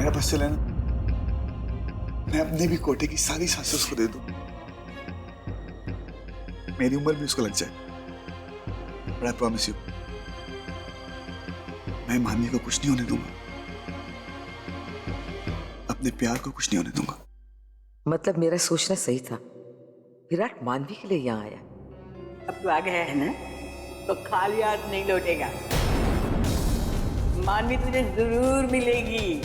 मेरा बस चले ना, मैं अपने भी कोटे की सारी सांसें उसको दे दूं, मेरी उम्र भी उसको लग जाए। But I promise you, मैं मानवी को कुछ नहीं होने दूंगा, अपने प्यार को कुछ नहीं होने दूंगा। मतलब मेरा सोचना सही था, विराट मानवी के लिए यहाँ आया। अब तो आ गया है ना, तो खाली हाथ नहीं लौटेगा। मानवी तुझे जरूर मिलेगी।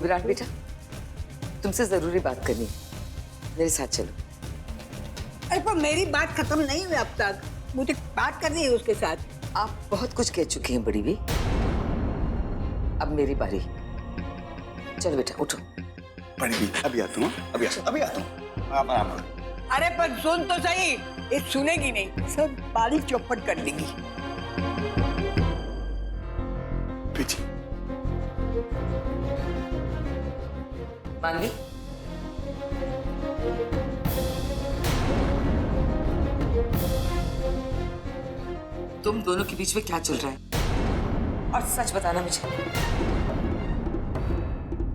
विराट बेटा, तुमसे जरूरी बात करनी है, मेरे साथ चलो। अरे पर मेरी बात खत्म नहीं हुई अब तक, मुझे बात करनी है उसके साथ। आप बहुत कुछ कह चुकी हैं बड़ी भी, अब मेरी बारी। चलो बेटा उठो। बड़ी भी अभी आता हूँ, अभी आता हूँ, आप आराम करो। अरे पर सुन तो सही, ये सुनेगी नहीं, सब बारी चौपट कर देगी। पीछे मानवी, तुम दोनों के बीच में क्या चल रहा है, और सच बताना मुझे।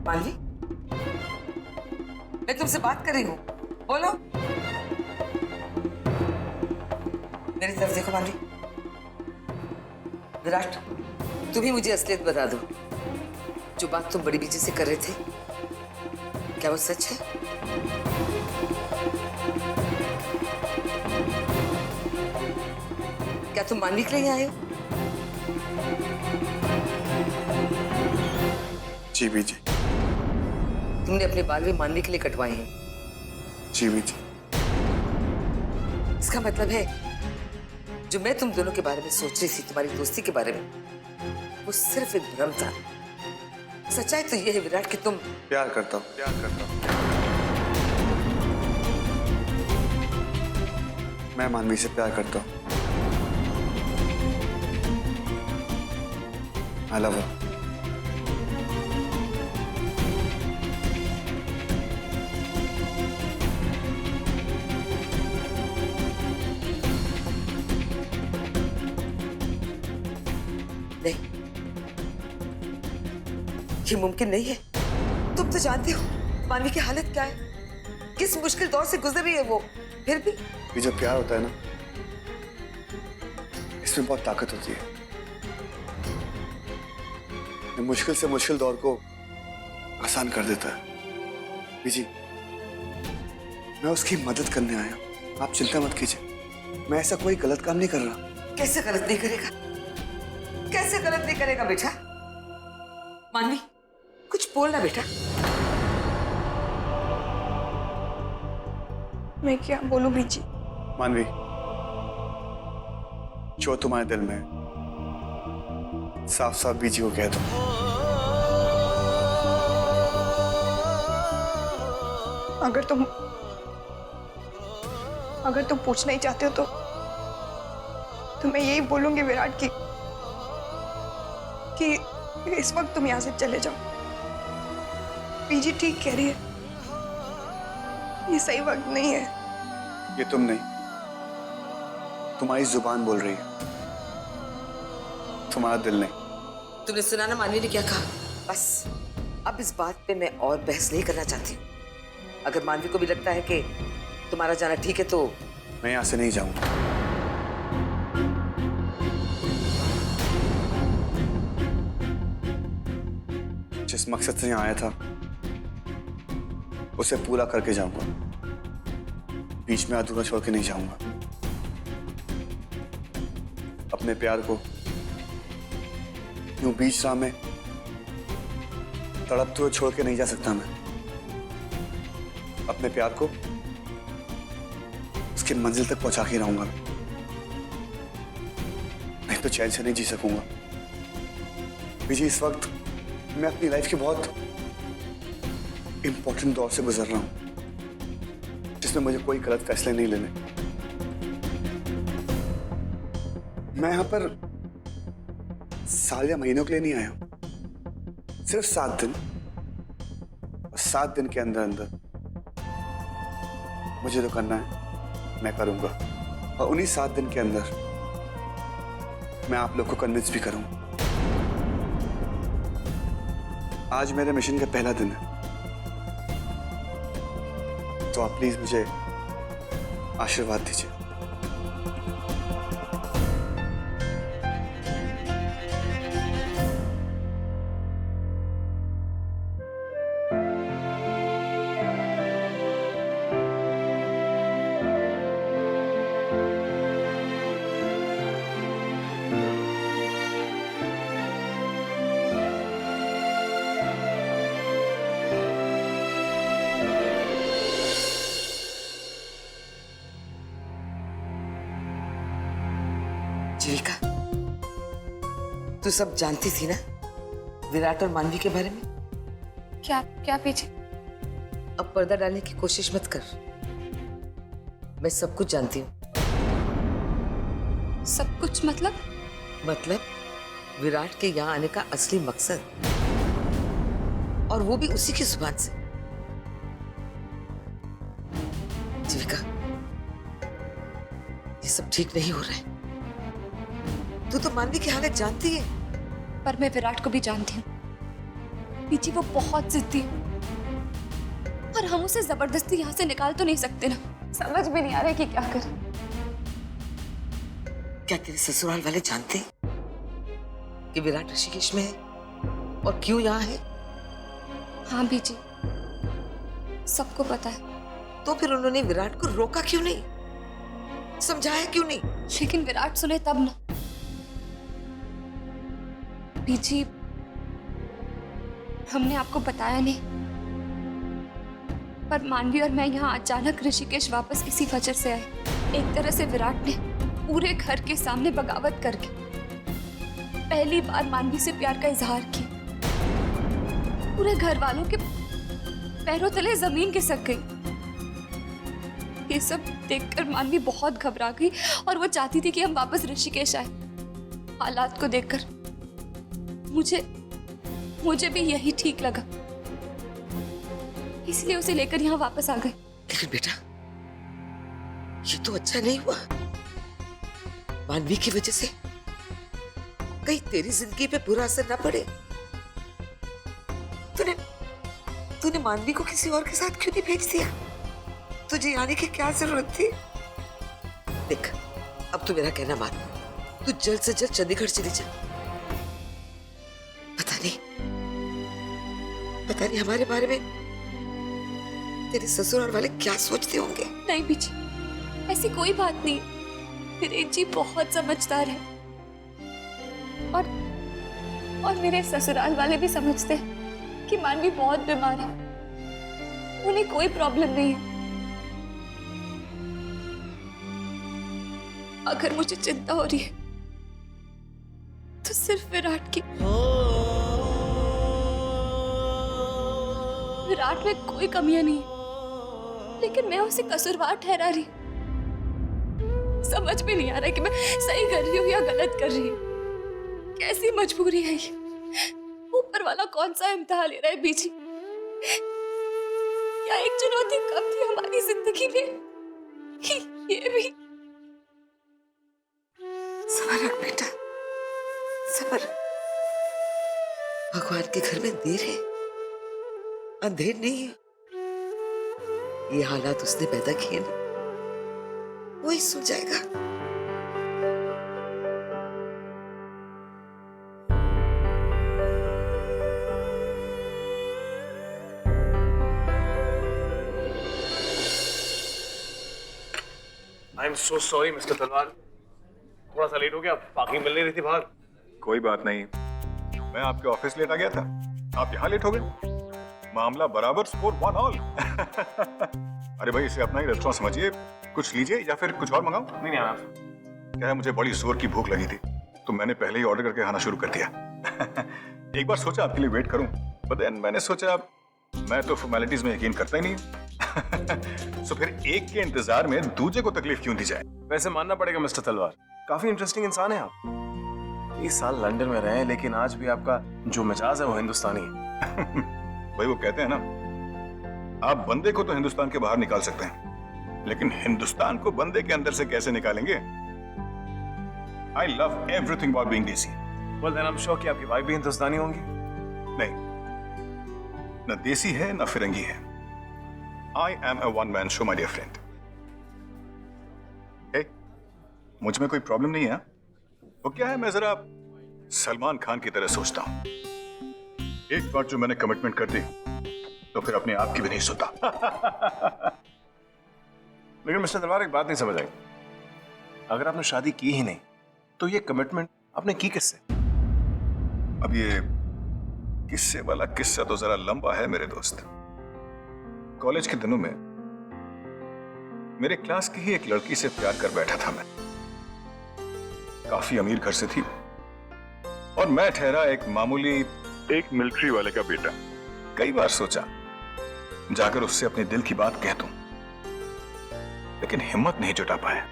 मानवी, मैं तुमसे बात कर रही हूँ, बोलो। मेरी तरफ देखो मानवी। विराट, तुम ही मुझे असलियत बता दो, जो बात तुम बड़ी बीजी से कर रहे थे, क्या वो सच है? क्या तुम मानवी के लिए आए हो? जी बीजी। तुमने अपने बाल भी मानवी के लिए कटवाए हैं? जी बीजी। इसका मतलब है, जो मैं तुम दोनों के बारे में सोच रही थी, तुम्हारी दोस्ती के बारे में, वो सिर्फ एक भ्रम था। सच्चाई तो ये है विराट कि तुम प्यार करता हूँ। मैं मानवी से प्यार करता हूँ। I love her. नहीं, ये मुमकिन नहीं है। तुम तो जानते हो मानवी की हालत क्या है, किस मुश्किल दौर से गुजर रही है वो। फिर भी ये जब प्यार होता है ना, इसमें बहुत ताकत होती है। ये मुश्किल से मुश्किल दौर को आसान कर देता है। बीजी, मैं उसकी मदद करने आया हूं, आप चिंता मत कीजिए। मैं ऐसा कोई गलत काम नहीं कर रहा। कैसे गलत नहीं करेगा, कैसे गलत नहीं करेगा बेटा? मानवी, कुछ बोलना बेटा। मैं क्या बोलूं बीजी? मानवी, जो तुम्हारे दिल में साफ साफ बीजी को कह दो। अगर तुम पूछना ही चाहते हो तो मैं यही बोलूंगी विराट कि इस वक्त तुम यहां से चले जाओ। बीजी ठीक कह रही है, ये सही वक्त नहीं है। ये तुम नहीं, तुम्हारी जुबान बोल रही है, तुम्हारा दिल नहीं। तुमने सुना ना मानवी ने क्या कहा? बस अब इस बात पे मैं और बहस नहीं करना चाहती हूँ। अगर मानवी को भी लगता है कि तुम्हारा जाना ठीक है तो मैं यहां से नहीं जाऊंगा। जिस मकसद से यहां आया था उसे पूरा करके जाऊंगा, बीच में अधूरा छोड़ के नहीं जाऊंगा। अपने प्यार को यूं बीच राह में तड़पते हुए छोड़ के नहीं जा सकता। मैं अपने प्यार को उसकी मंजिल तक पहुंचा के रहूंगा, नहीं तो चैन से नहीं जी सकूंगा। बीजी, इस वक्त मैं अपनी लाइफ के बहुत इंपॉर्टेंट दौर से गुजर रहा हूं, जिसमें मुझे कोई गलत फैसले नहीं लेने। मैं यहां पर साल या महीनों के लिए नहीं आया हूं, सिर्फ 7 दिन। और 7 दिन के अंदर अंदर मुझे जो करना है मैं करूंगा, और उन्हीं 7 दिन के अंदर मैं आप लोग को कन्विंस भी करूंगा। आज मेरे मिशन का पहला दिन है, तो आप प्लीज मुझे आशीर्वाद दीजिए। जीविका, तू सब जानती थी ना विराट और मानवी के बारे में? क्या क्या पीछे? अब पर्दा डालने की कोशिश मत कर। मैं सब कुछ जानती हूँ। सब कुछ मतलब? मतलब विराट के यहाँ आने का असली मकसद, और वो भी उसी की जुबान से। जीविका, ये सब ठीक नहीं हो रहा है। तू तो मानवी की हालत जानती है। पर मैं विराट को भी जानती हूँ पीछे, वो बहुत जिद्दी है और हम उसे जबरदस्ती यहाँ से निकाल तो नहीं सकते ना। समझ में नहीं आ रहा कि क्या करें। क्या तेरे ससुराल वाले जानते हैं कि विराट ऋषिकेश में है और क्यों यहाँ है? हाँ बीजी, सबको पता है। तो फिर उन्होंने विराट को रोका क्यों नहीं, समझाया क्यों नहीं? लेकिन विराट सुने तब ना। बीजी, हमने आपको बताया नहीं, पर मानवी और मैं यहाँ अचानक ऋषिकेश वापस इसी वजह से आए। एक तरह से विराट ने पूरे घर के सामने बगावत करके पहली बार मानवी से प्यार का इजहार किया। पूरे घर वालों के पैरों तले जमीन खिसक गई। ये सब देखकर मानवी बहुत घबरा गई और वो चाहती थी कि हम वापस ऋषिकेश आए। हालात को देखकर मुझे भी यही ठीक लगा, इसलिए उसे लेकर यहाँ वापस आ गए। लेकिन बेटा, ये तो अच्छा नहीं हुआ। मानवी की वजह से कहीं तेरी जिंदगी पे बुरा असर ना पड़े। तूने मानवी को किसी और के साथ क्यों नहीं भेज दिया? तुझे आने की क्या जरूरत थी? देख, अब तू मेरा कहना मान, तू जल्द से जल्द चंडीगढ़ चली जा। पता नहीं हमारे बारे में तेरे ससुराल वाले क्या सोचते होंगे। नहीं बीजी, ऐसी कोई बात नहीं। वीरेन जी बहुत समझदार है और मेरे ससुराल वाले भी समझते हैं कि मानवी बहुत बीमार है, उन्हें कोई प्रॉब्लम नहीं है। अगर मुझे चिंता हो रही है तो सिर्फ विराट की। विराट में कोई कमियां नहीं है, लेकिन मैं उसे कसूरवार ठहरा रही। समझ में नहीं आ रहा कि मैं सही कर रही हूँ या गलत कर रही हूँ। कैसी मजबूरी है ये? ऊपर वाला कौन सा इम्तिहान ले रहा है बीजी? या एक चुनौती कम थी हमारी जिंदगी में? ये भी। सबर रख बेटा, सबर। भगवान के घर में देर है, अंधेर नहीं है। ये हालात उसने पैदा किए ना, वही सुलझाएगा। I am so sorry mister Talwar, थोड़ा सा लेट हो गया, बाकी मिल नहीं रही थी बाहर। कोई बात नहीं, मैं आपके ऑफिस लेट आ गया था, आप यहाँ लेट हो गए। मामला बराबर, स्कोर 1-1। अरे भाई, इसे अपना ही रेस्टोरेंट समझिए, कुछ लीजिए या फिर कुछ और मंगाओ। नहीं आना। क्या है, मुझे बड़ी जोर की भूख लगी थी तो मैंने पहले ही ऑर्डर करके खाना शुरू कर दिया। एक बार सोचा आपके लिए वेट करूं, बट देन मैंने सोचा मैं तो फॉर्मेलिटीज में यकीन करता ही नहीं। सो फिर एक के इंतजार में दूसरे को तकलीफ क्यों दी जाए। वैसे मानना पड़ेगा मिस्टर तलवार, काफी इंटरेस्टिंग इंसान है आप। 30 साल लंदन में रहे, लेकिन आज भी आपका जो मिजाज है वो हिंदुस्तानी है। भाई वो कहते हैं ना, आप बंदे को तो हिंदुस्तान के बाहर निकाल सकते हैं, लेकिन हिंदुस्तान को बंदे के अंदर से कैसे निकालेंगे। I love everything about being DC. Well then I'm sure कि आपकी वाइफ भी हिंदुस्तानी होंगी। नहीं, न देसी है न फिरंगी है। I am a one man show my dear friend. मुझ में कोई प्रॉब्लम नहीं है। वो क्या है, मैं जरा सलमान खान की तरह सोचता हूं। एक बार जो मैंने कमिटमेंट कर दी तो फिर अपने आप की भी नहीं सुनता। लेकिन मिस्टर तलवार, एक बात नहीं समझ आई। अगर आपने शादी की ही नहीं तो ये कमिटमेंट आपने की किससे? अब ये किस्से वाला किस्सा तो जरा लंबा है मेरे दोस्त। कॉलेज के दिनों में मेरे क्लास की ही एक लड़की से प्यार कर बैठा था मैं। काफी अमीर घर से थी और मैं ठहरा एक मामूली एक मिलिट्री वाले का बेटा। कई बार सोचा जाकर उससे अपने दिल की बात कह दूं, लेकिन हिम्मत नहीं जुटा पाया।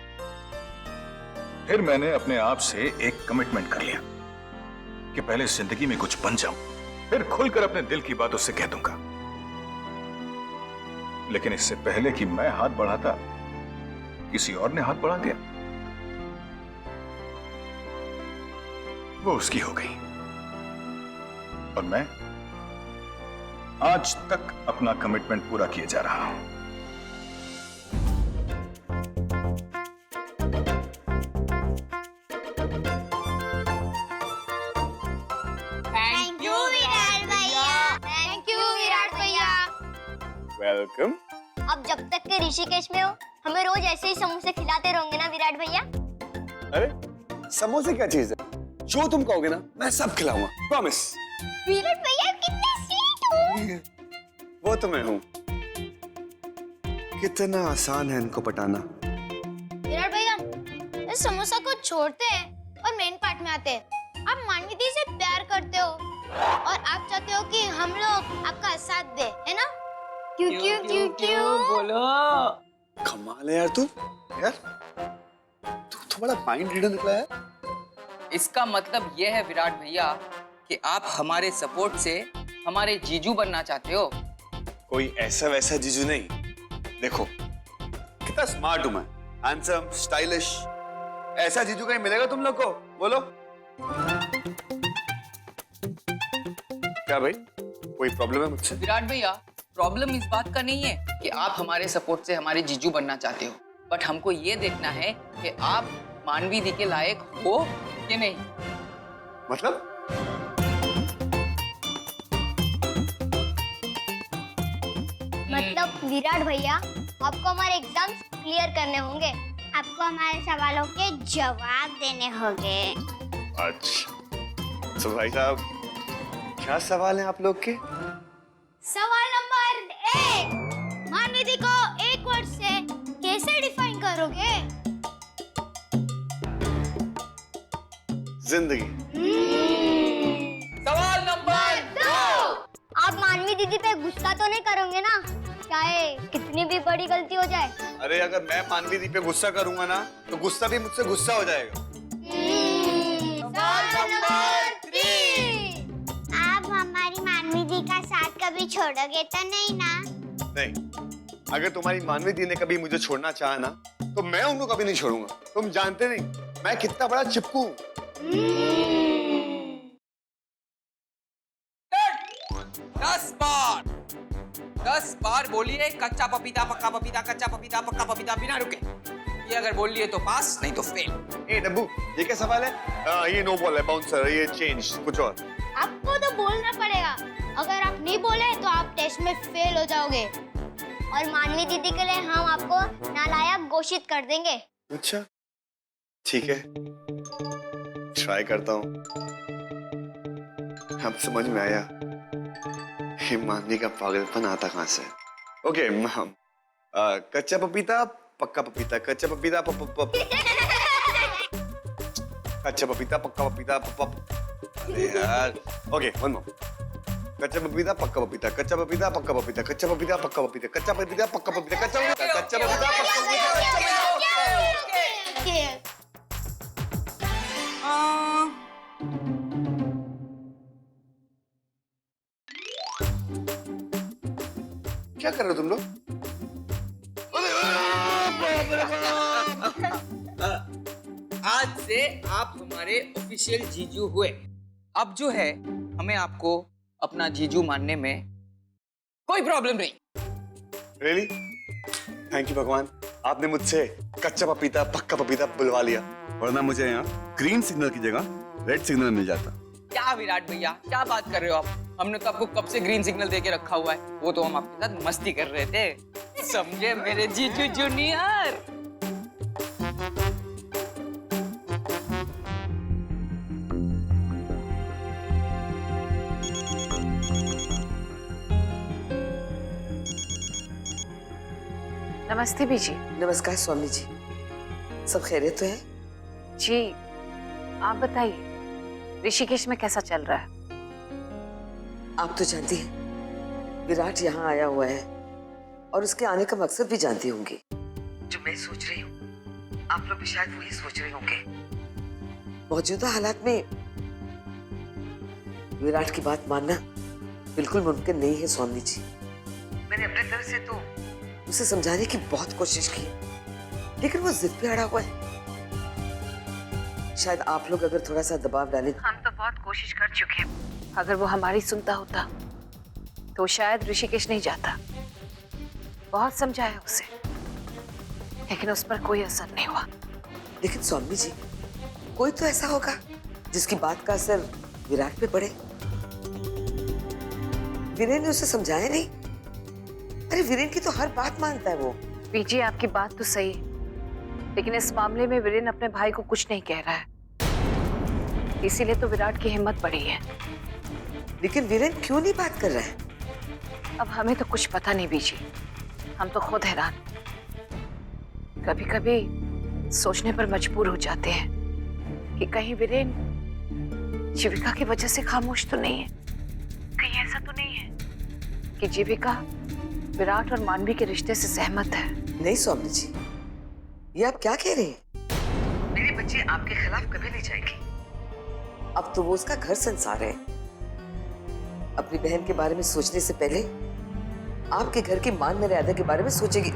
फिर मैंने अपने आप से एक कमिटमेंट कर लिया कि पहले जिंदगी में कुछ बन जाऊं, फिर खुलकर अपने दिल की बात उससे कह दूंगा। लेकिन इससे पहले कि मैं हाथ बढ़ाता, किसी और ने हाथ बढ़ा दिया। वो उसकी हो गई और मैं आज तक अपना कमिटमेंट पूरा किए जा रहा हूं। थैंक यू विराट भैया। थैंक यू विराट भैया। वेलकम। अब जब तक के ऋषिकेश में हो, हमें रोज ऐसे ही समोसे खिलाते रहोगे ना विराट भैया? अरे समोसे क्या चीज है? जो तुम कहोगे ना मैं सब खिलाऊंगा, प्रॉमिस। विराट भैया कितने स्वीट हो। वो तो मैं हूँ। कितना आसान है इनको पटाना। विराट भैया, इस समोसा को छोड़ते हैं और मेन पार्ट में आते हैं। आप मानवी दी से प्यार करते हो और आप चाहते हो कि हम लोग आपका साथ दे, है ना? क्यों क्यों क्यों क्यों बोलो। कमाल है यार तू। यार तू तो बड़ा माइंड रीडर निकला है। इसका मतलब ये है विराट भैया कि आप हमारे सपोर्ट से हमारे जीजू बनना चाहते हो। कोई ऐसा वैसा जीजू नहीं। देखो कितना स्मार्ट हूं मैं, हैंडसम, स्टाइलिश। ऐसा जीजू कहीं मिलेगा तुम लोग को? बोलो। क्या भाई, कोई प्रॉब्लम है मुझसे? विराट भैया, प्रॉब्लम इस बात का नहीं है कि आप हमारे सपोर्ट से हमारे जीजू बनना चाहते हो, बट हमको ये देखना है कि आप मानवी दी के लायक हो कि नहीं। मतलब? मतलब विराट भैया, आपको हमारे एग्जाम्स क्लियर करने होंगे। आपको हमारे सवालों के जवाब देने होंगे। अच्छा तो भाई साहब, क्या सवाल है आप लोग के? सवाल नंबर 1, मानवी दी को एक वर्ड से कैसे डिफाइन करोगे? जिंदगी। सवाल नंबर 2, आप मानवी दीदी पे गुस्सा तो नहीं करोगे ना, चाहे कितनी भी बड़ी गलती हो जाए? अरे अगर मैं मानवी दी पे गुस्सा करूंगा ना तो गुस्सा भी मुझसे गुस्सा हो जाएगा। सवाल नंबर 3, आप हमारी मानवी दी का साथ कभी छोड़ोगे तो नहीं ना? नहीं, अगर तुम्हारी मानवी दी ने कभी मुझे छोड़ना चाहा ना तो मैं उनको कभी नहीं छोड़ूंगा। तुम जानते नहीं मैं कितना बड़ा चिपकू हूं। 10 बार बोलिए कच्चा पपीता पक्का पपीता, कच्चा पपीता पक्का पपीता, बिना रुके। ये अगर बोल लिए तो पास, नहीं तो फेल। ए डब्बू, ये क्या सवाल है? ये नो बॉल है, बाउंसर, ये चेंज, कुछ और। आपको तो बोलना पड़ेगा। अगर आप नहीं बोले तो आप टेस्ट में फेल हो जाओगे और मानवी दीदी के लिए हम आपको नालायक घोषित कर देंगे। अच्छा ठीक है, ट्राई करता हूँ। अब समझ में आया ये मानवी का पागलपन आता कहाँ से। ओके, कच्चा पपीता पक्का पपीता, कच्चा पपीता कच्चा पपीता पक्का पपीता अरे यार। Okay, one more. कच्चा पपीता पक्का पपीता, कच्चा पपीता पक्का पपीता, कच्चा पपीता पक्का पपीता, कच्चा पपीता पक्का पपीता, कच्चा पपीता पक्का पपीता। क्या कर रहे हो तुम लोग? आज से आप हमारे ऑफिशियल जीजू हुए। अब जो है हमें आपको अपना जीजू मानने में कोई प्रॉब्लम नहीं। रियली? थैंक यू भगवान, आपने मुझसे कच्चा पपीता पक्का पपीता बुलवा लिया, वरना मुझे यहाँ ग्रीन सिग्नल की जगह रेड सिग्नल मिल जाता। क्या विराट भैया, क्या बात कर रहे हो आप? हमने तो आपको कब से ग्रीन सिग्नल देके रखा हुआ है, वो तो हम आपके साथ मस्ती कर रहे थे, समझे मेरे जीजू जूनियर। नमस्ते बीजी। नमस्कार स्वामी जी, सब खैरियत तो है? जी आप बताइए, ऋषिकेश में कैसा चल रहा है? आप तो जानती हैं विराट यहाँ आया हुआ है और उसके आने का मकसद भी जानती होंगी। जो मैं सोच रही हूँ आप लोग भी शायद वही सोच रहे होंगे। मौजूदा हालात में विराट की बात मानना बिल्कुल मुमकिन नहीं है स्वामी जी। मैंने अपने तरफ से तो उसे समझाने की बहुत कोशिश की, लेकिन वो जिद पे अड़ा हुआ है। शायद आप लोग अगर थोड़ा सा दबाव डालें। हम तो बहुत कोशिश कर चुके हैं, अगर वो हमारी सुनता होता तो शायद ऋषिकेश नहीं जाता। बहुत समझाया उसे, लेकिन उस पर कोई असर नहीं हुआ। लेकिन स्वामी जी, कोई तो ऐसा होगा जिसकी बात का असर विराट पे पड़े। वीरेन ने उसे समझाया नहीं? अरे वीरेन की तो हर बात मानता है वो। बीजी आपकी बात तो सही है, लेकिन इस मामले में वीरेन अपने भाई को कुछ नहीं कह रहा है, इसीलिए तो विराट की हिम्मत बढ़ी है। लेकिन वीरेन क्यों नहीं बात कर रहा है? अब हमें तो कुछ पता नहीं बीजी, हम तो खुद हैरान। कभी कभी सोचने पर मजबूर हो जाते हैं कि कहीं वीरेन जीविका की वजह से खामोश तो नहीं है, कहीं ऐसा तो नहीं है कि जीविका विराट और मानवी के रिश्ते से सहमत है। नहीं स्वामी जी, ये आप क्या कह रहे हैं? मेरी बच्ची आपके खिलाफ कभी नहीं जाएगी। अब तो वो उसका घर संसार है। अपनी बहन के बारे में सोचने से पहले आपके घर की मान मर्यादा के बारे में सोचेगी।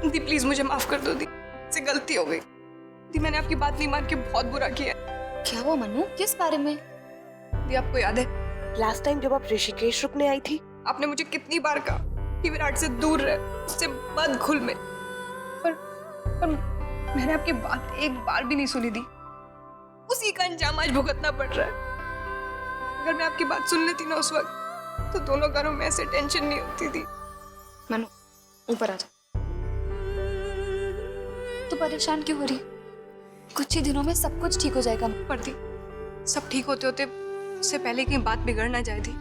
दी प्लीज मुझे माफ कर दो दी, से गलती हो गई। दी मैंने आपकी बात नहीं मान के बहुत बुरा किया। क्या हुआ मनु, किस बारे में? दी आपको याद है लास्ट टाइम जब आप ऋषिकेश रुकने आई थी, आपने मुझे कितनी बार कहा कि विराट से दूर रहे, उससे मत घुल मिल, पर मैंने आपकी बात एक बार भी नहीं सुनी दी। उसी का अंजाम आज भुगतना पड़ रहा है। अगर मैं आपकी बात सुन लेती ना उस वक्त, तो दोनों घरों में ऐसे टेंशन नहीं होती थी। मनु ऊपर आ जा। तू परेशान क्यों हो रही? कुछ ही दिनों में सब कुछ ठीक हो जाएगा। पर दी, सब ठीक होते होते उससे पहले कहीं बात बिगड़ ना जाए थी।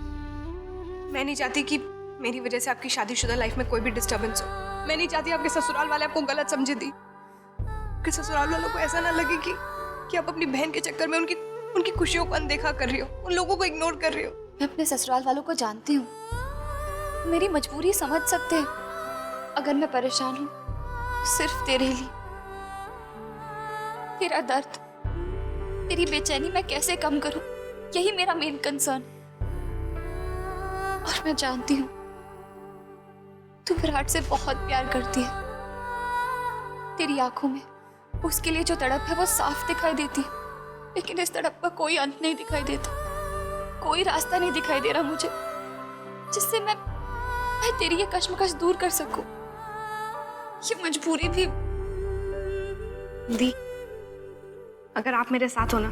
मैं नहीं चाहती कि मेरी वजह से आपकी शादीशुदा लाइफ में कोई भी डिस्टर्बेंस हो। मैं नहीं चाहती आपके ससुराल वाले आपको गलत समझे दी, कि ससुराल वालों को ऐसा ना लगे कि आप अपनी बहन के चक्कर में उनकी खुशियों को अनदेखा कर रही हो, उन लोगों को इग्नोर कर रही हो। मैं अपने ससुराल वालों को जानती हूँ, मेरी मजबूरी समझ सकते हैं। अगर मैं परेशान हूँ सिर्फ तेरे लिए, तेरा दर्द, तेरी बेचैनी मैं कैसे कम करूं, यही मेरा मेन कंसर्न। और मैं जानती हूं तू विराट से बहुत प्यार करती है। तेरी आंखों में उसके लिए जो तड़प है वो साफ दिखाई देती है, लेकिन इस तड़प का कोई अंत नहीं दिखाई देता, कोई रास्ता नहीं दिखाई दे रहा मुझे जिससे मैं तेरी ये कश्मकश दूर कर सकूं। ये मजबूरी भी। दी, अगर आप मेरे साथ हो ना,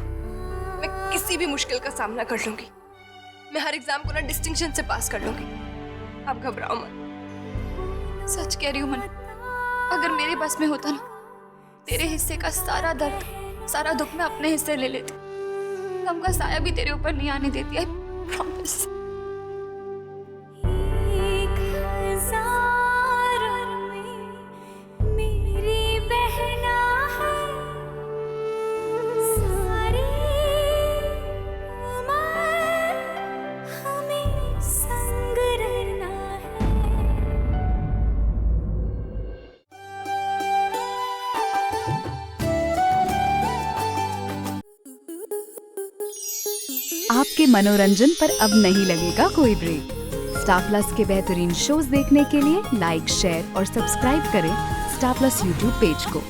मैं किसी भी मुश्किल का सामना कर लूंगी। मैं हर एग्जाम को ना डिस्टिंक्शन से पास कर लूंगी। आप घबराओ मत। सच कह रही हूँ मन, अगर मेरे बस में होता ना, तेरे हिस्से का सारा दर्द, सारा दुख मैं अपने हिस्से ले लेती। गम का साया भी तेरे ऊपर नहीं आने देती, आई प्रॉमिस। आपके मनोरंजन पर अब नहीं लगेगा कोई ब्रेक। स्टार प्लस के बेहतरीन शोज देखने के लिए लाइक, शेयर और सब्सक्राइब करें स्टार प्लस यूट्यूब पेज को।